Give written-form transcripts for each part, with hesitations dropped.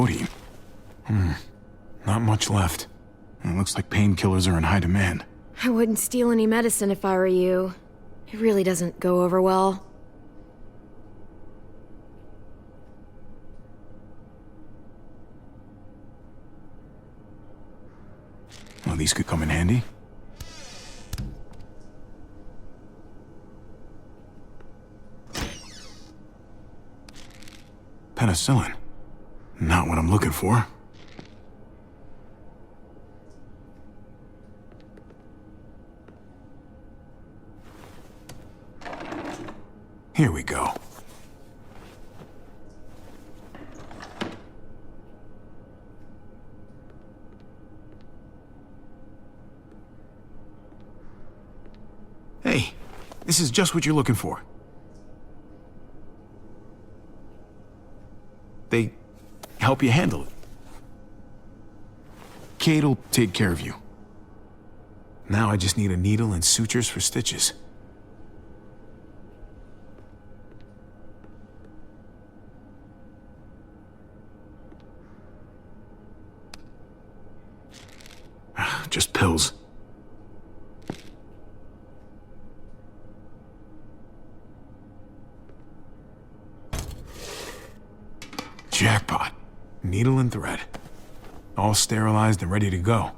codeine. Not much left. It looks like painkillers are in high demand. I wouldn't steal any medicine if I were you. It really doesn't go over well. Well, these could come in handy. Penicillin. Not what I'm looking for. Here we go. Hey, this is just what you're looking for. They help you handle it. Kate'll take care of you. Now I just need a needle and sutures for stitches. Just pills. Jackpot. Needle and thread. All sterilized and ready to go.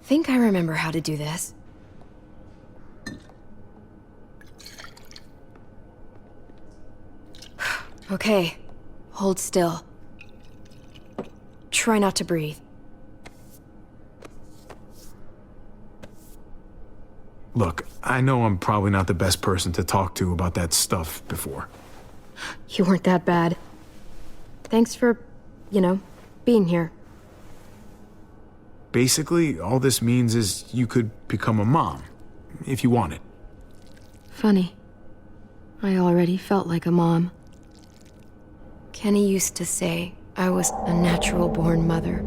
Think I remember how to do this. Okay, hold still. Try not to breathe. Look, I know I'm probably not the best person to talk to about that stuff before. You weren't that bad. Thanks for, being here. Basically, all this means is you could become a mom, if you wanted. Funny. I already felt like a mom. Kenny used to say I was a natural-born mother.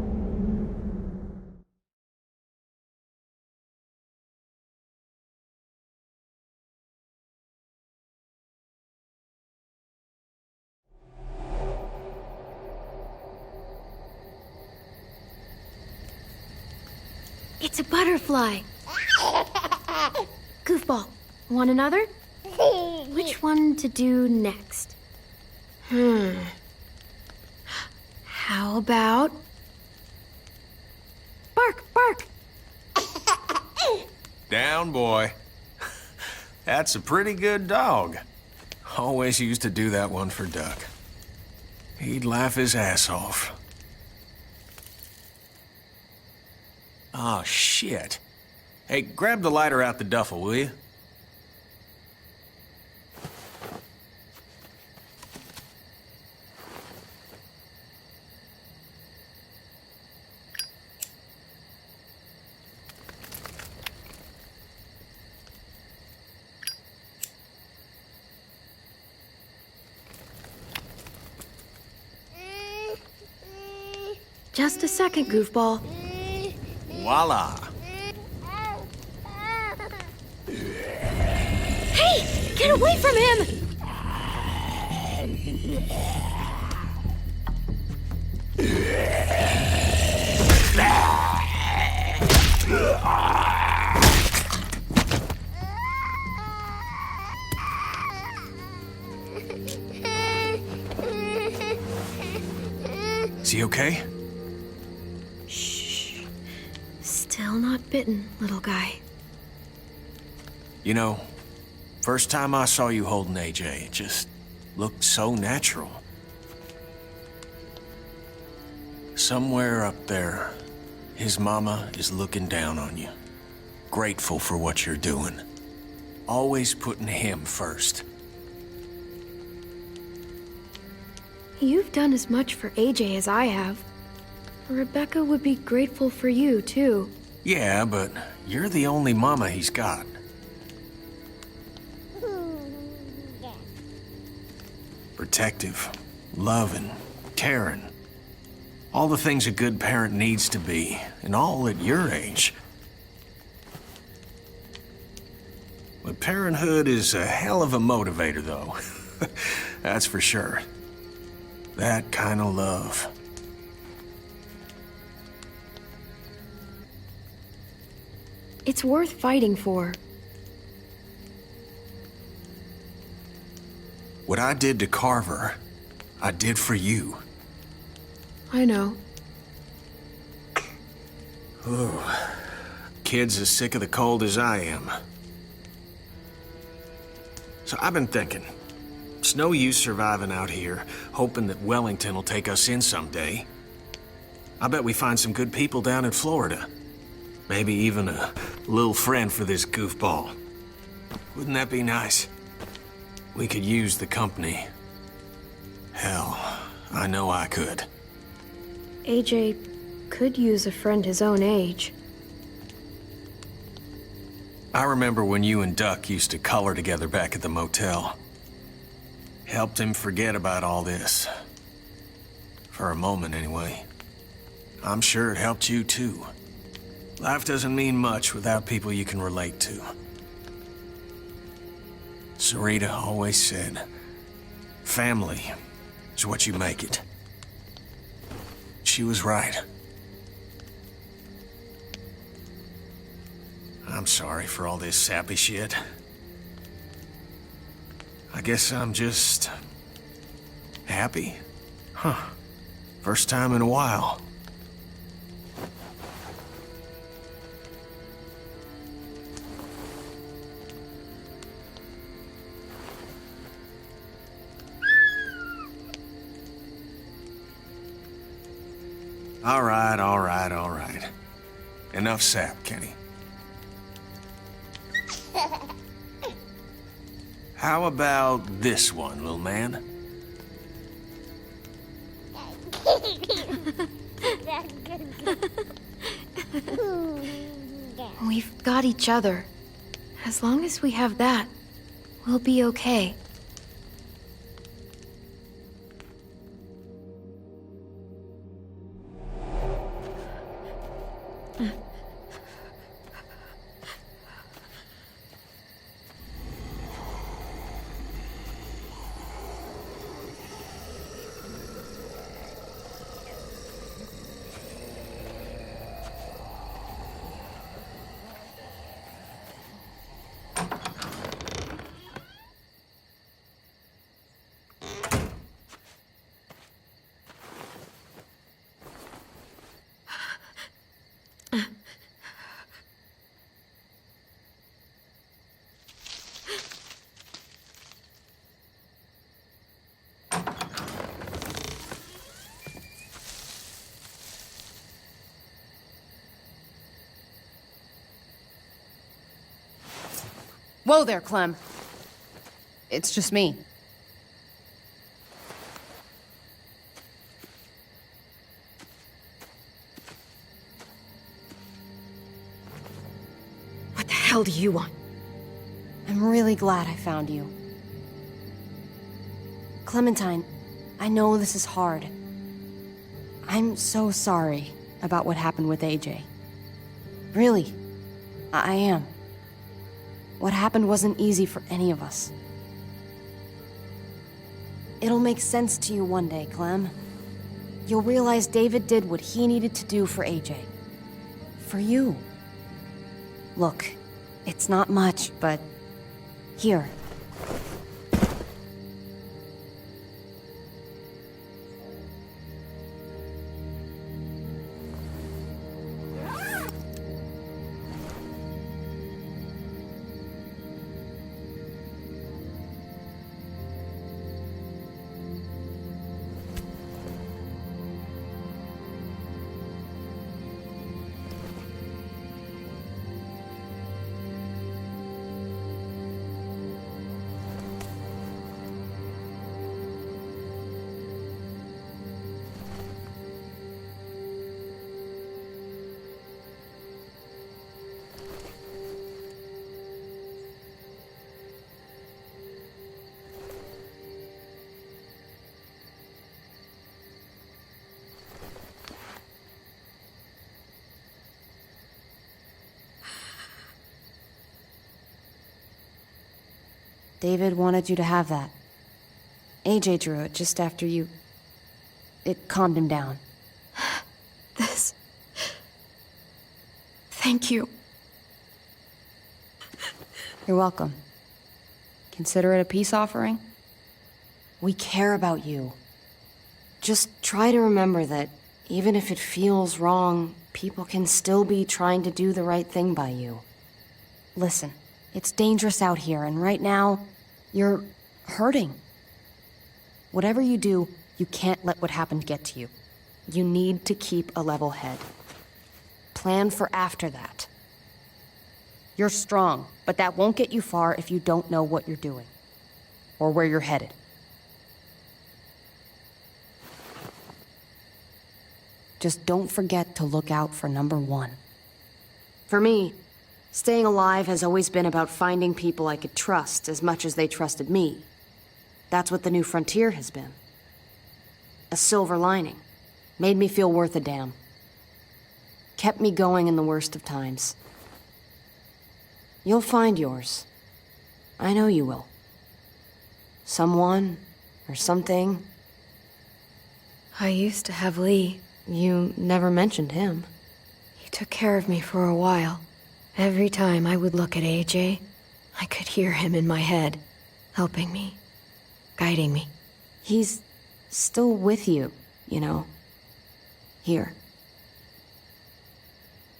It's a butterfly. Goofball, want another? Which one to do next? How about... Bark, bark! Down, boy. That's a pretty good dog. Always used to do that one for Duck. He'd laugh his ass off. Oh, shit. Hey, grab the lighter out the duffel, will you? Just a second, goofball. Voila. Hey! Get away from him! Is he okay? Shh. Still not bitten, little guy. You know, first time I saw you holding AJ, it just looked so natural. Somewhere up there, his mama is looking down on you. Grateful for what you're doing. Always putting him first. You've done as much for AJ as I have. Rebecca would be grateful for you, too. Yeah, but you're the only mama he's got. Protective, loving, caring. All the things a good parent needs to be, and all at your age. But parenthood is a hell of a motivator, though. That's for sure. That kind of love. It's worth fighting for. What I did to Carver, I did for you. I know. Ooh. Kid's as sick of the cold as I am. So I've been thinking, it's no use surviving out here, hoping that Wellington will take us in someday. I bet we find some good people down in Florida. Maybe even a little friend for this goofball. Wouldn't that be nice? We could use the company. Hell, I know I could. AJ could use a friend his own age. I remember when you and Duck used to color together back at the motel. Helped him forget about all this. For a moment, anyway. I'm sure it helped you, too. Life doesn't mean much without people you can relate to. Sarita always said, family is what you make it. She was right. I'm sorry for all this sappy shit. I guess I'm just happy. Huh. First time in a while. All right. Enough sap, Kenny. How about this one, little man? We've got each other. As long as we have that, we'll be okay. Whoa there, Clem. It's just me. What the hell do you want? I'm really glad I found you. Clementine, I know this is hard. I'm so sorry about what happened with AJ. Really, I am. What happened wasn't easy for any of us. It'll make sense to you one day, Clem. You'll realize David did what he needed to do for AJ. For you. Look, it's not much, but... here. David wanted you to have that. AJ drew it just after you... It calmed him down. This... Thank you. You're welcome. Consider it a peace offering? We care about you. Just try to remember that even if it feels wrong, people can still be trying to do the right thing by you. Listen, it's dangerous out here, and right now, you're hurting. Whatever you do, you can't let what happened get to you. You need to keep a level head. Plan for after that. You're strong, but that won't get you far if you don't know what you're doing. Or where you're headed. Just don't forget to look out for number one. For me, staying alive has always been about finding people I could trust as much as they trusted me. That's what the new frontier has been. A silver lining. Made me feel worth a damn. Kept me going in the worst of times. You'll find yours. I know you will. Someone or something. I used to have Lee. You never mentioned him. He took care of me for a while. Every time I would look at AJ, I could hear him in my head, helping me, guiding me. He's still with you, you know. Here.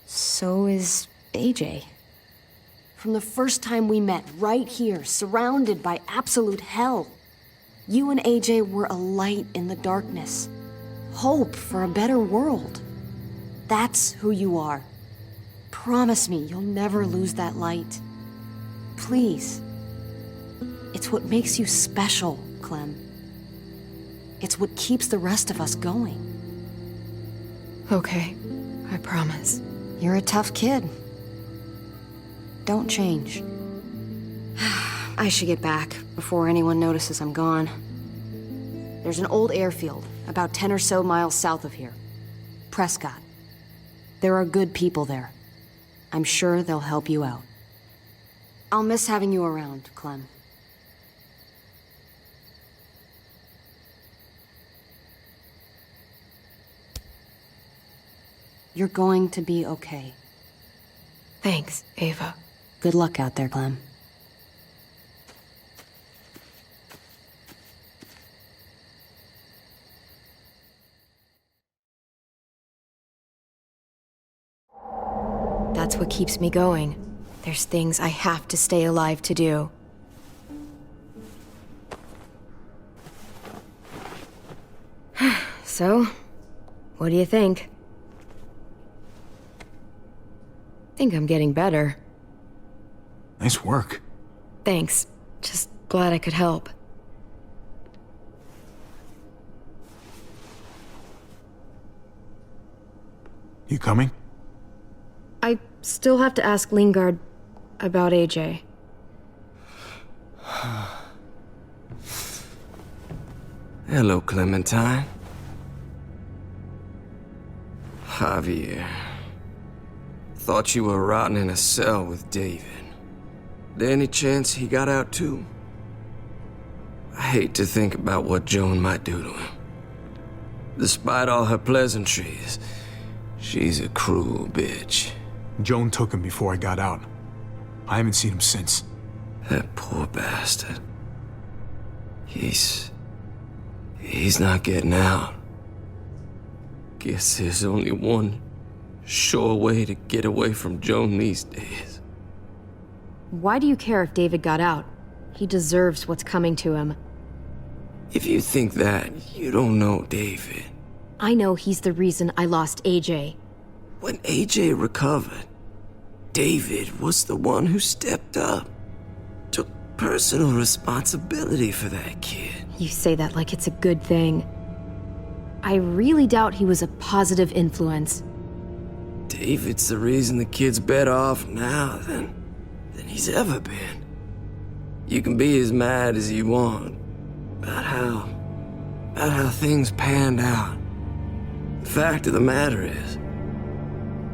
So is AJ. From the first time we met, right here, surrounded by absolute hell, you and AJ were a light in the darkness. Hope for a better world. That's who you are. Promise me you'll never lose that light. Please. It's what makes you special, Clem. It's what keeps the rest of us going. Okay, I promise. You're a tough kid. Don't change. I should get back before anyone notices I'm gone. There's an old airfield about 10 or so miles south of here. Prescott. There are good people there. I'm sure they'll help you out. I'll miss having you around, Clem. You're going to be okay. Thanks, Ava. Good luck out there, Clem. That's what keeps me going. There's things I have to stay alive to do. So, what do you think? Think I'm getting better. Nice work. Thanks. Just glad I could help. You coming? I still have to ask Lingard about AJ. Hello, Clementine. Javier. Thought you were rotting in a cell with David. There any chance he got out too? I hate to think about what Joan might do to him. Despite all her pleasantries, she's a cruel bitch. Joan took him before I got out. I haven't seen him since. That poor bastard. He's not getting out. Guess there's only one sure way to get away from Joan these days. Why do you care if David got out? He deserves what's coming to him. If you think that, you don't know David. I know he's the reason I lost AJ. When AJ recovered, David was the one who stepped up. Took personal responsibility for that kid. You say that like it's a good thing. I really doubt he was a positive influence. David's the reason the kid's better off now than he's ever been. You can be as mad as you want about how things panned out. The fact of the matter is,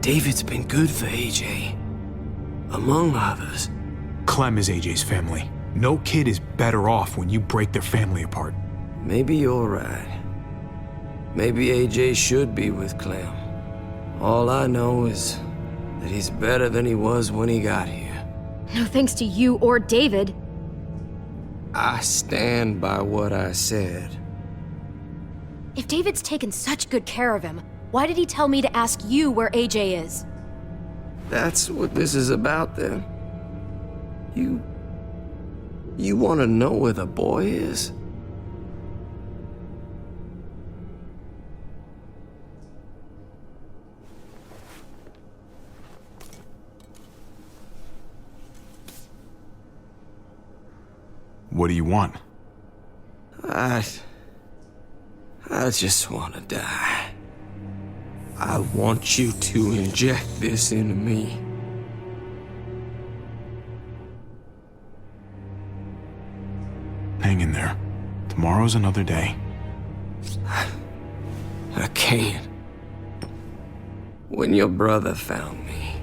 David's been good for AJ. Among others. Clem is AJ's family. No kid is better off when you break their family apart. Maybe you're right. Maybe AJ should be with Clem. All I know is that he's better than he was when he got here. No thanks to you or David. I stand by what I said. If David's taken such good care of him, why did he tell me to ask you where AJ is? That's what this is about, then. You want to know where the boy is? What do you want? I just want to die. I want you to inject this into me. Hang in there. Tomorrow's another day. I can't. When your brother found me,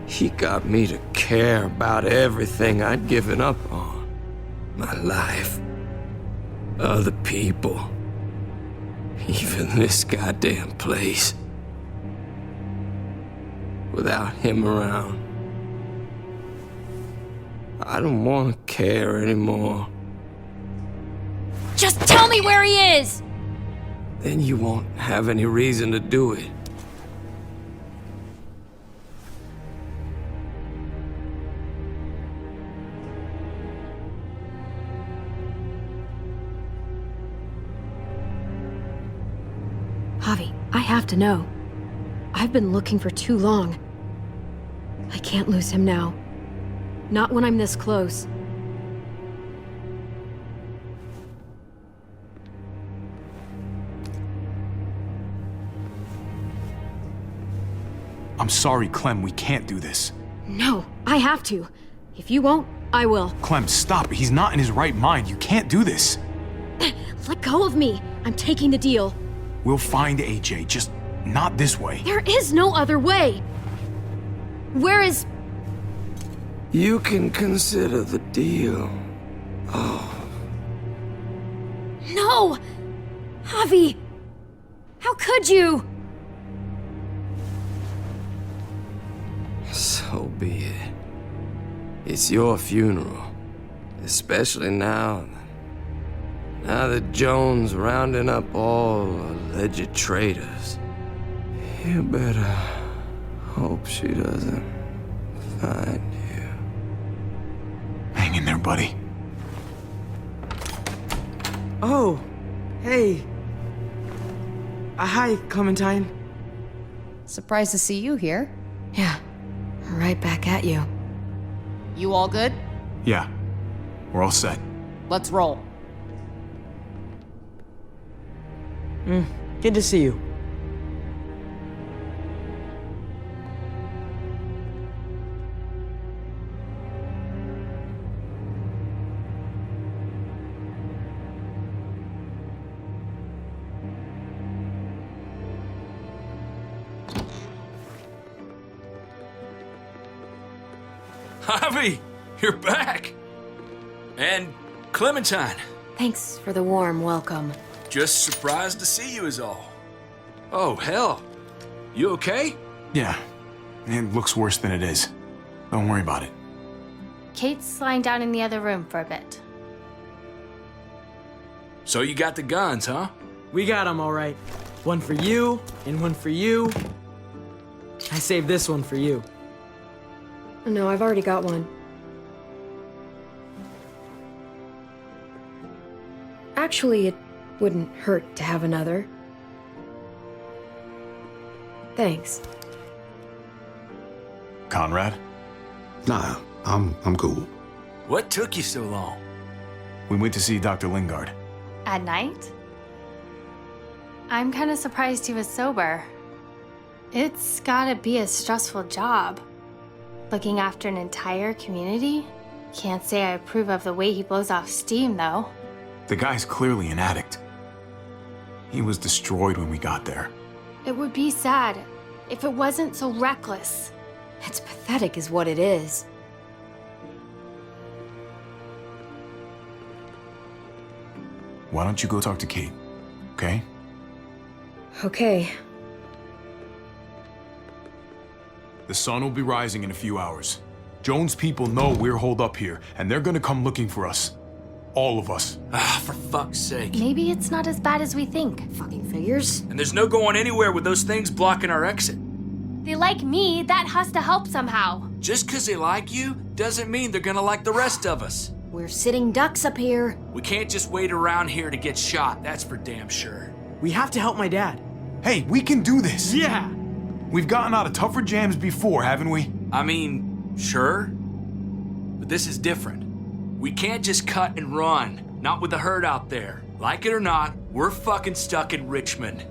he got me to care about everything I'd given up on. My life. Other people. Even this goddamn place. Without him around, I don't want to care anymore. Just tell me where he is! Then you won't have any reason to do it. Javi, I have to know. I've been looking for too long. I can't lose him now. Not when I'm this close. I'm sorry, Clem, we can't do this. No, I have to. If you won't, I will. Clem, stop. He's not in his right mind. You can't do this. Let go of me. I'm taking the deal. We'll find AJ, just not this way. There is no other way. Where is... You can consider the deal. No! Javi! How could you? So be it. It's your funeral. Especially now that Joan's rounding up all alleged traitors. You better hope she doesn't find you. Hang in there, buddy. Oh, hey. Hi, Clementine. Surprised to see you here. Yeah, right back at you. You all good? Yeah, we're all set. Let's roll. Good to see you. Javi, you're back! And Clementine. Thanks for the warm welcome. Just surprised to see you is all. Oh, hell. You okay? Yeah, it looks worse than it is. Don't worry about it. Kate's lying down in the other room for a bit. So you got the guns, huh? We got them all right. One for you, and one for you. I saved this one for you. No, I've already got one. Actually, it wouldn't hurt to have another. Thanks. Conrad? Nah, I'm cool. What took you so long? We went to see Dr. Lingard. At night? I'm kind of surprised he was sober. It's gotta be a stressful job. Looking after an entire community? Can't say I approve of the way he blows off steam, though. The guy's clearly an addict. He was destroyed when we got there. It would be sad if it wasn't so reckless. It's pathetic is what it is. why don't you go talk to Kate, okay? Okay. The sun will be rising in a few hours. Jones' people know we're holed up here, and they're gonna come looking for us. All of us. Ah, for fuck's sake. Maybe it's not as bad as we think. Fucking figures. And there's no going anywhere with those things blocking our exit. They like me, that has to help somehow. Just 'cause they like you doesn't mean they're gonna like the rest of us. We're sitting ducks up here. We can't just wait around here to get shot, that's for damn sure. We have to help my dad. Hey, we can do this! Yeah! We've gotten out of tougher jams before, haven't we? I mean, sure. But this is different. We can't just cut and run, not with the herd out there. Like it or not, we're fucking stuck in Richmond.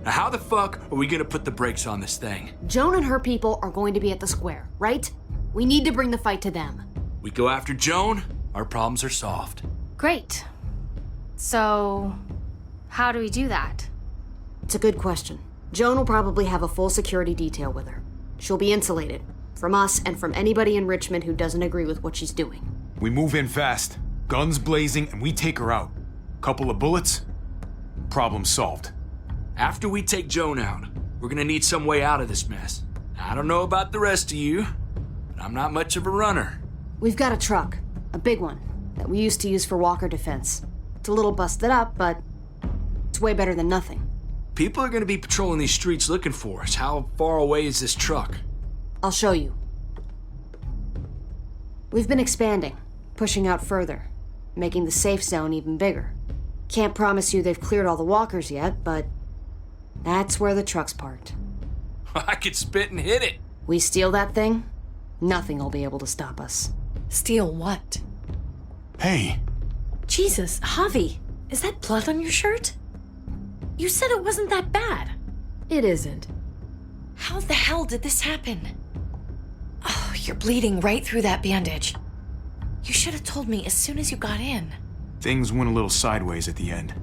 Now how the fuck are we gonna put the brakes on this thing? Joan and her people are going to be at the square, right? We need to bring the fight to them. We go after Joan, our problems are solved. Great. So, how do we do that? It's a good question. Joan will probably have a full security detail with her. She'll be insulated. From us and from anybody in Richmond who doesn't agree with what she's doing. We move in fast, guns blazing, and we take her out. Couple of bullets, problem solved. After we take Joan out, we're gonna need some way out of this mess. I don't know about the rest of you, but I'm not much of a runner. We've got a truck, a big one, that we used to use for walker defense. It's a little busted up, but it's way better than nothing. People are gonna be patrolling these streets looking for us. How far away is this truck? I'll show you. We've been expanding, pushing out further, making the safe zone even bigger. Can't promise you they've cleared all the walkers yet, but that's where the truck's parked. I could spit and hit it. We steal that thing, nothing will be able to stop us. Steal what? Hey, Jesus, Javi, is that blood on your shirt? You said it wasn't that bad. It isn't. How the hell did this happen? Oh, you're bleeding right through that bandage. You should have told me as soon as you got in. things went a little sideways at the end.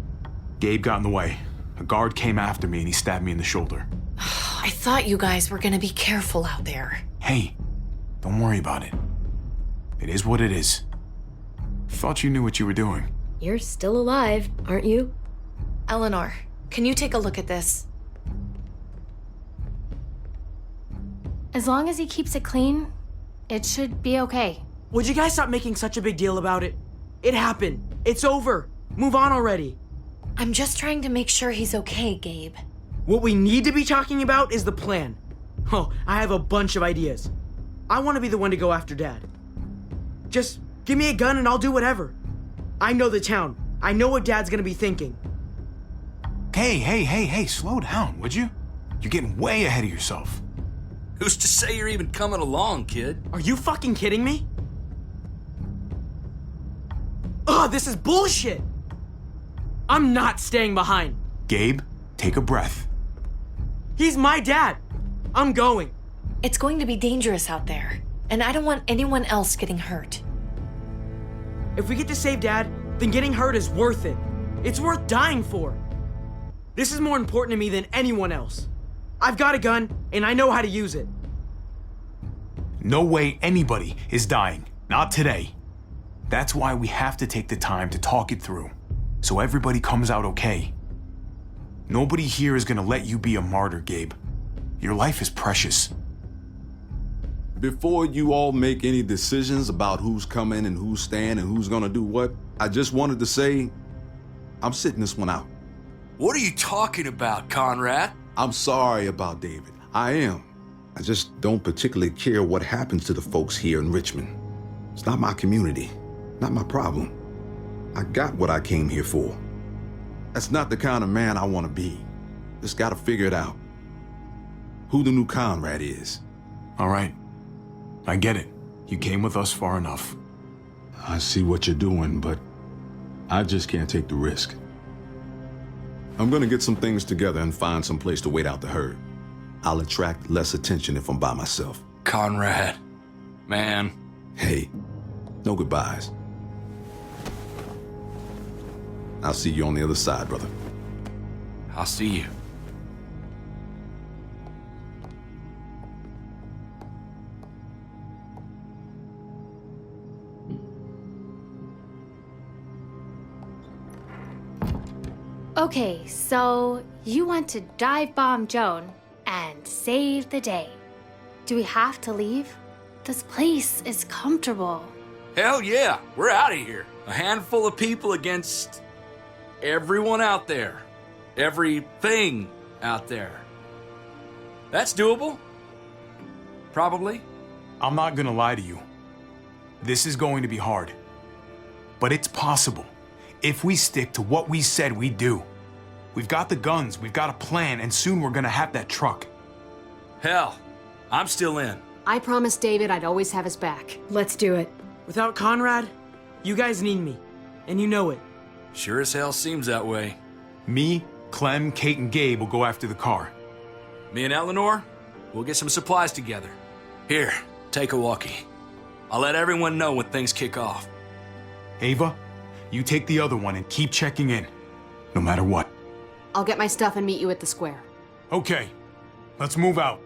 Gabe got in the way. A guard came after me and he stabbed me in the shoulder. I thought you guys were gonna be careful out there. Hey, don't worry about it. It is what it is. Thought you knew what you were doing. You're still alive, aren't you? Eleanor, can you take a look at this? As long as he keeps it clean, it should be okay. Would you guys stop making such a big deal about it? It happened. It's over. Move on already. I'm just trying to make sure he's okay, Gabe. What we need to be talking about is the plan. Oh, I have a bunch of ideas. I want to be the one to go after Dad. Just give me a gun and I'll do whatever. I know the town. I know what Dad's gonna be thinking. Hey, slow down, would you? You're getting way ahead of yourself. Who's to say you're even coming along, kid? Are you fucking kidding me? Ugh, this is bullshit! I'm not staying behind. Gabe, take a breath. He's my dad. I'm going. It's going to be dangerous out there, and I don't want anyone else getting hurt. If we get to save Dad, then getting hurt is worth it. It's worth dying for. This is more important to me than anyone else. I've got a gun, and I know how to use it. No way anybody is dying. Not today. That's why we have to take the time to talk it through, so everybody comes out okay. Nobody here is gonna let you be a martyr, Gabe. Your life is precious. Before you all make any decisions about who's coming and who's staying and who's gonna do what, I just wanted to say, I'm sitting this one out. What are you talking about, Conrad? I'm sorry about David. I am. I just don't particularly care what happens to the folks here in Richmond. It's not my community, not my problem. I got what I came here for. That's not the kind of man I want to be. Just gotta figure it out. Who the new Conrad is. All right. I get it. You came with us far enough. I see what you're doing, but I just can't take the risk. I'm gonna get some things together and find some place to wait out the herd. I'll attract less attention if I'm by myself. Conrad. Man. Hey, no goodbyes. I'll see you on the other side, brother. I'll see you. Okay, so you want to dive bomb Joan and save the day. Do we have to leave? This place is comfortable. Hell yeah, we're out of here. A handful of people against everyone out there. Everything out there. That's doable. Probably. I'm not gonna lie to you. This is going to be hard. But it's possible if we stick to what we said we'd do. We've got the guns, we've got a plan, and soon we're gonna have that truck. Hell, I'm still in. I promised David I'd always have his back. Let's do it. Without Conrad, you guys need me, and you know it. Sure as hell seems that way. Me, Clem, Kate, and Gabe will go after the car. Me and Eleanor, we'll get some supplies together. Here, take a walkie. I'll let everyone know when things kick off. Ava, you take the other one and keep checking in, no matter what. I'll get my stuff and meet you at the square. Okay, let's move out.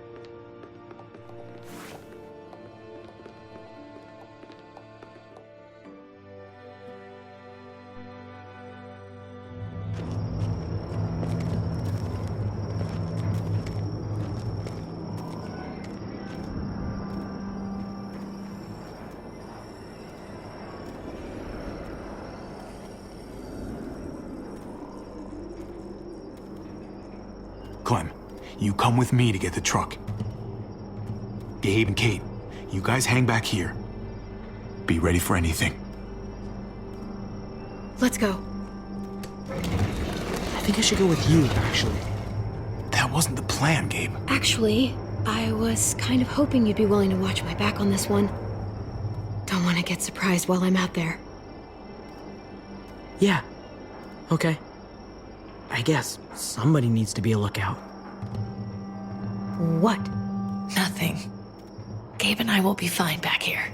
Clem, you come with me to get the truck. Gabe and Kate, you guys hang back here. Be ready for anything. Let's go. I think I should go with you, actually. That wasn't the plan, Gabe. Actually, I was kind of hoping you'd be willing to watch my back on this one. Don't want to get surprised while I'm out there. Yeah. Okay. I guess somebody needs to be a lookout. What? Nothing. Gabe and I will be fine back here.